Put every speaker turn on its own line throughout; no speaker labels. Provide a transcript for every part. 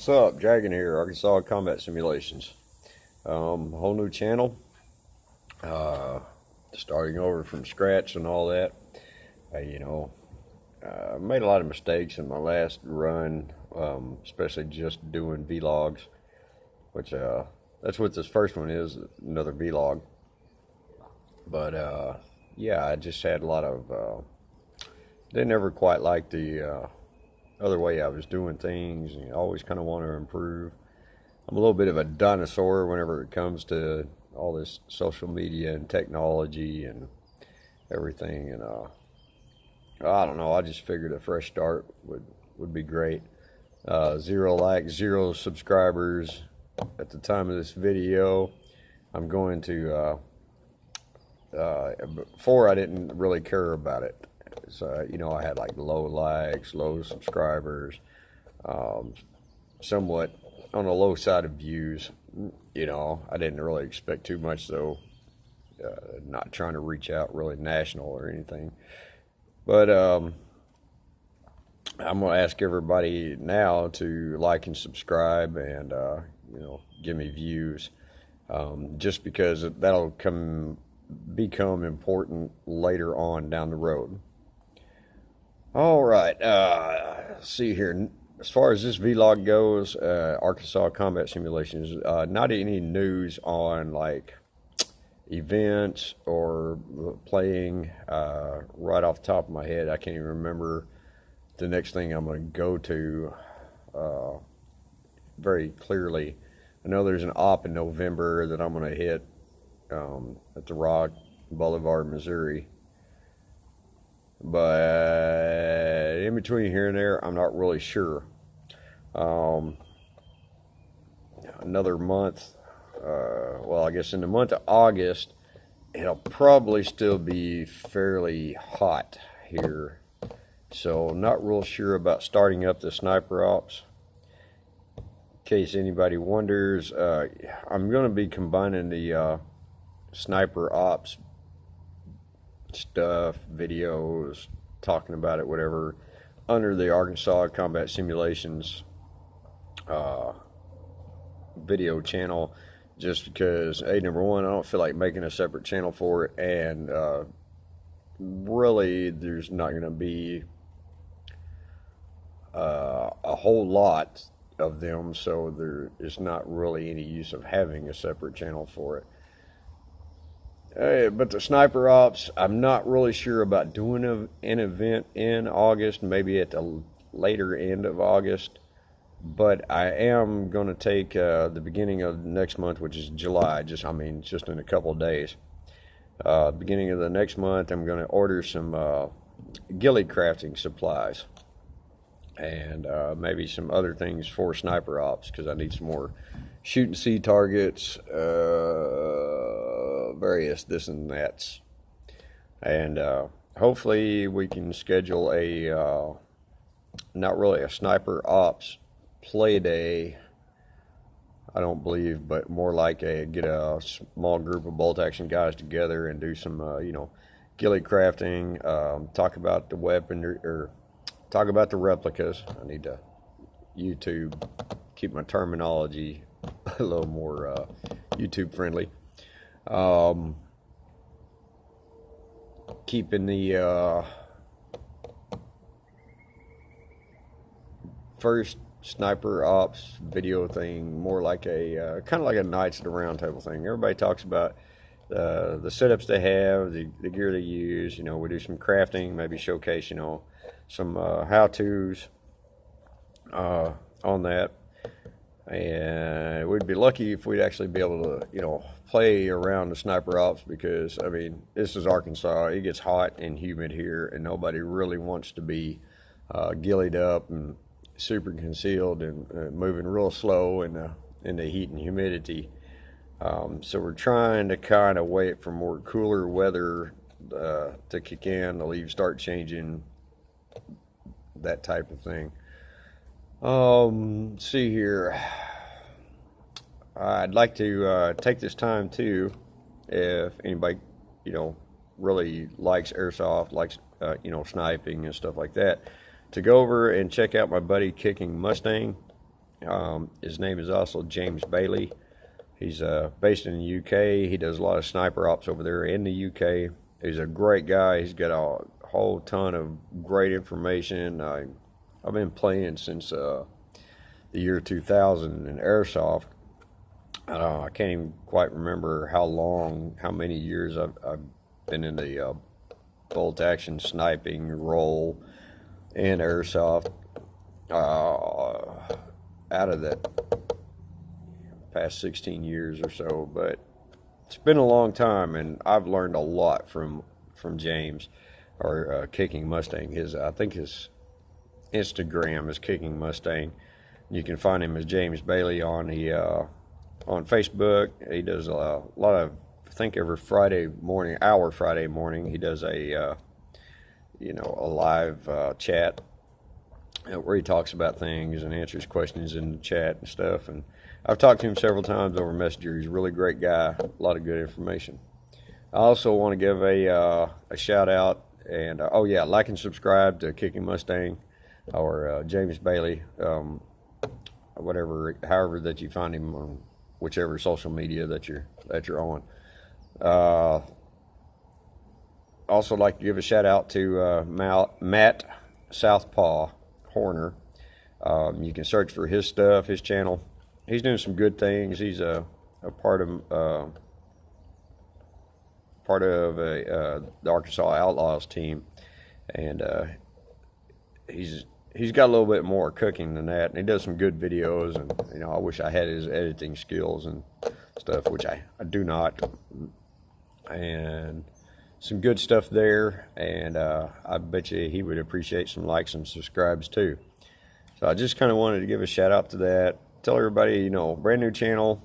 What's up? Dragon here, Arkansas Combat Simulations. Whole new channel. Starting over from scratch and all that. Made a lot of mistakes in my last run, especially just doing vlogs, which that's what this first one is, another vlog. But yeah, I just had a lot of, didn't ever quite like the other way I was doing things, and I always kind of want to improve. I'm a little bit of a dinosaur whenever it comes to all this social media and technology and everything, and I don't know, I just figured a fresh start would be great. 0 likes, 0 subscribers at the time of this video. I'm going to before I didn't really care about it. So, I had like low likes, low subscribers, somewhat on the low side of views. I didn't really expect too much, though. Not trying to reach out really national or anything. But I'm going to ask everybody now to like and subscribe and, give me views, just because that'll become important later on down the road. All right, see here. As far as this vlog goes, Arkansas Combat Simulations, not any news on like events or playing. Right off the top of my head, I can't even remember the next thing I'm going to go to very clearly. I know there's an op in November that I'm going to hit at the Rock Boulevard, Missouri. But in between here and there, I'm not really sure. Another month, well, I guess in the month of August, it'll probably still be fairly hot here. So not real sure about starting up the sniper ops. In case anybody wonders, I'm going to be combining the sniper ops stuff, videos, talking about it, whatever, under the Arkansas Combat Simulations video channel, just because number one, I don't feel like making a separate channel for it, and really there's not going to be a whole lot of them, so there is not really any use of having a separate channel for it. But the sniper ops, I'm not really sure about doing an event in August, maybe at the later end of August. But I am going to take the beginning of next month, which is July, just in a couple of days. Beginning of the next month, I'm going to order some ghillie crafting supplies. And maybe some other things for sniper ops, because I need some more shoot and see targets, various this and that's, and hopefully we can schedule a not really a sniper ops play day, I don't believe, but more like get a small group of bolt action guys together and do some ghillie crafting, talk about the weapon, or talk about the replicas. I need to keep my terminology a little more YouTube friendly. Keeping the first sniper ops video thing more like a kind of like a Knights of the Round Table thing. Everybody talks about the setups they have, the gear they use. We do some crafting, maybe showcase some how-tos on that. And we'd be lucky if we'd actually be able to, play around the sniper ops, because, this is Arkansas. It gets hot and humid here, and nobody really wants to be ghillied up and super concealed and moving real slow in the heat and humidity. So we're trying to kind of wait for more cooler weather to kick in, the leaves start changing, that type of thing. See here. I'd like to take this time too, if anybody, really likes airsoft, likes, sniping and stuff like that, to go over and check out my buddy Kicking Mustang. His name is also James Bailey. He's based in the UK. He does a lot of sniper ops over there in the UK. He's a great guy. He's got a whole ton of great information. I've been playing since the year 2000 in Airsoft. I can't even quite remember how many years I've been in the bolt action sniping role in Airsoft. Out of that past 16 years or so, but it's been a long time, and I've learned a lot from James, or Kicking Mustang. I think his Instagram is Kicking Mustang. You can find him as James Bailey on Facebook. He does a lot of, I think every Friday morning, he does a live chat where he talks about things and answers questions in the chat and stuff. And I've talked to him several times over Messenger. He's a really great guy, a lot of good information. I also want to give a shout out, and like and subscribe to Kicking Mustang or James Bailey, however that you find him on whichever social media that you're on. Also like to give a shout out to Matt Southpaw Horner. You can search for his stuff, his channel. He's doing some good things. He's a part of the Arkansas Outlaws team, and he's got a little bit more cooking than that. And he does some good videos, and I wish I had his editing skills and stuff, which I do not. And some good stuff there, and I bet you he would appreciate some likes and subscribes too. So I just kind of wanted to give a shout out to that. Tell everybody, brand new channel,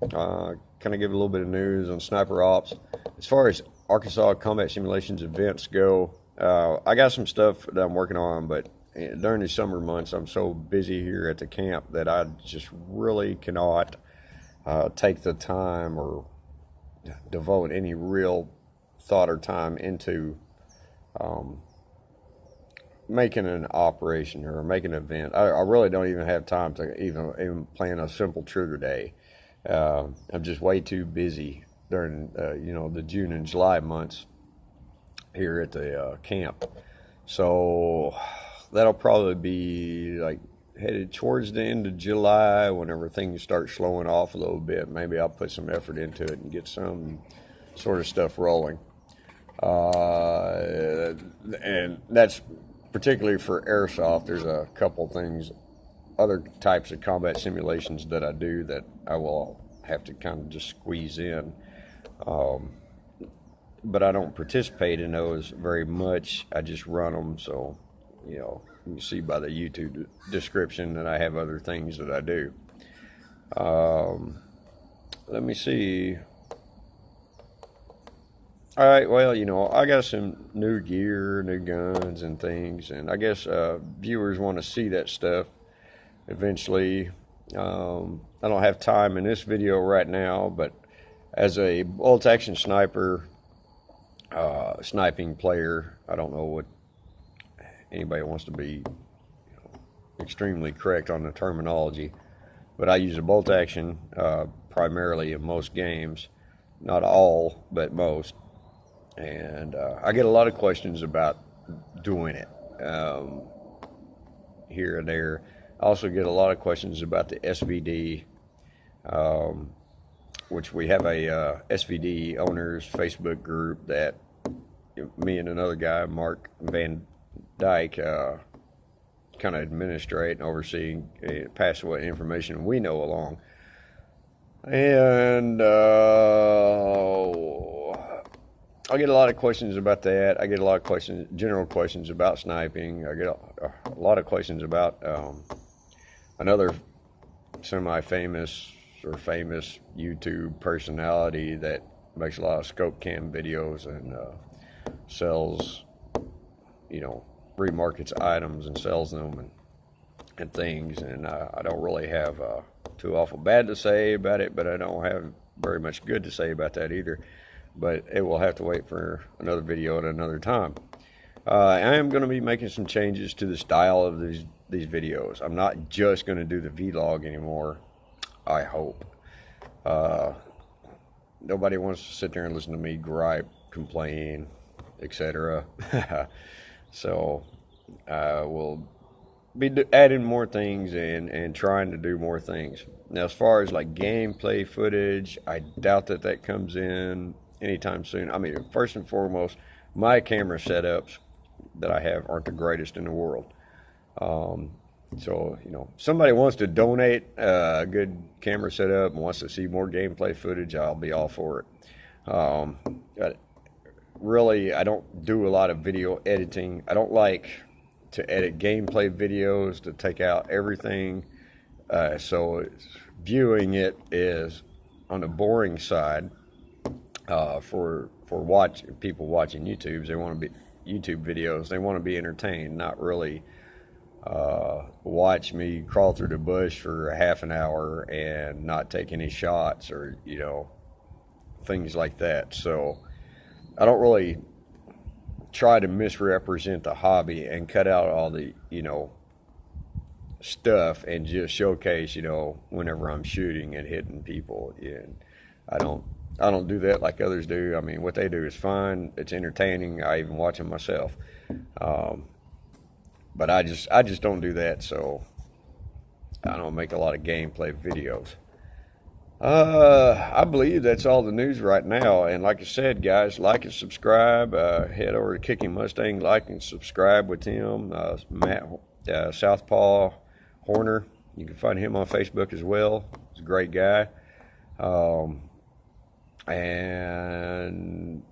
kind of give a little bit of news on sniper ops. As far as Arkansas Combat Simulations events go, I got some stuff that I'm working on, but during the summer months I'm so busy here at the camp that I just really cannot take the time or devote any real thought or time into making an operation or making an event. I really don't even have time to even plan a simple trigger day. I'm just way too busy during the June and July months here at the camp. So that'll probably be like headed towards the end of July, whenever things start slowing off a little bit. Maybe I'll put some effort into it and get some sort of stuff rolling. And that's particularly for Airsoft. There's a couple things, other types of combat simulations that I do that I will have to kind of just squeeze in. But I don't participate in those very much. I just run them, so you can see by the YouTube description that I have other things that I do. Let me see. All right, well, I got some new gear, new guns and things, and I guess viewers want to see that stuff eventually. I don't have time in this video right now, but as a bolt action sniper, sniping player, I don't know what anybody wants to be extremely correct on the terminology, but I use a bolt action primarily in most games, not all, but most. And I get a lot of questions about doing it here and there. I also get a lot of questions about the SVD, which we have a SVD owners Facebook group that me and another guy, Mark Van Dyke, kind of administrate and oversee, pass what information we know along. And I get a lot of questions about that. I get a lot of questions, general questions about sniping. I get a lot of questions about another semi-famous or famous YouTube personality that makes a lot of scope cam videos and sells, remarkets items and sells them and things. And I don't really have too awful bad to say about it, but I don't have very much good to say about that either. But it will have to wait for another video at another time. I am going to be making some changes to the style of these videos. I'm not just going to do the vlog anymore, I hope. Nobody wants to sit there and listen to me gripe, complain, etc. So I will be adding more things and trying to do more things. Now, as far as like gameplay footage, I doubt that comes in anytime soon. I mean, first and foremost, my camera setups that I have aren't the greatest in the world. So, you know, somebody wants to donate a good camera setup and wants to see more gameplay footage, I'll be all for it. Really, I don't do a lot of video editing. I don't like to edit gameplay videos to take out everything. So viewing it is on the boring side for people watching YouTubes. They want to be YouTube videos. They want to be entertained, not really watch me crawl through the bush for a half an hour and not take any shots or, you know, things like that. So I don't really try to misrepresent the hobby and cut out all the, you know, stuff and just showcase, you know, whenever I'm shooting and hitting people. And I don't do that like others do. I mean, what they do is fine. It's entertaining. I even watch them myself. But I just don't do that, so I don't make a lot of gameplay videos. I believe that's all the news right now. And like I said, guys, like and subscribe. Head over to Kicking Mustang, like and subscribe with him. Matt Southpaw Horner. You can find him on Facebook as well. He's a great guy. And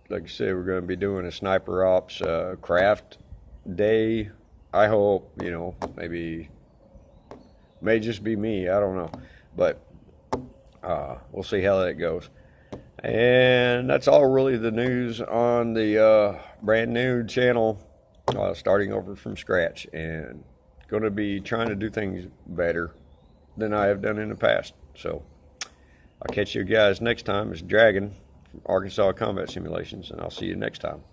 like I said, we're going to be doing a Sniper Ops craft day. I hope, you know, may just be me. I don't know. But we'll see how that goes. And that's all really the news on the brand new channel, starting over from scratch, and going to be trying to do things better than I have done in the past. So I'll catch you guys next time. It's Dragon from Arkansas Combat Simulations, and I'll see you next time.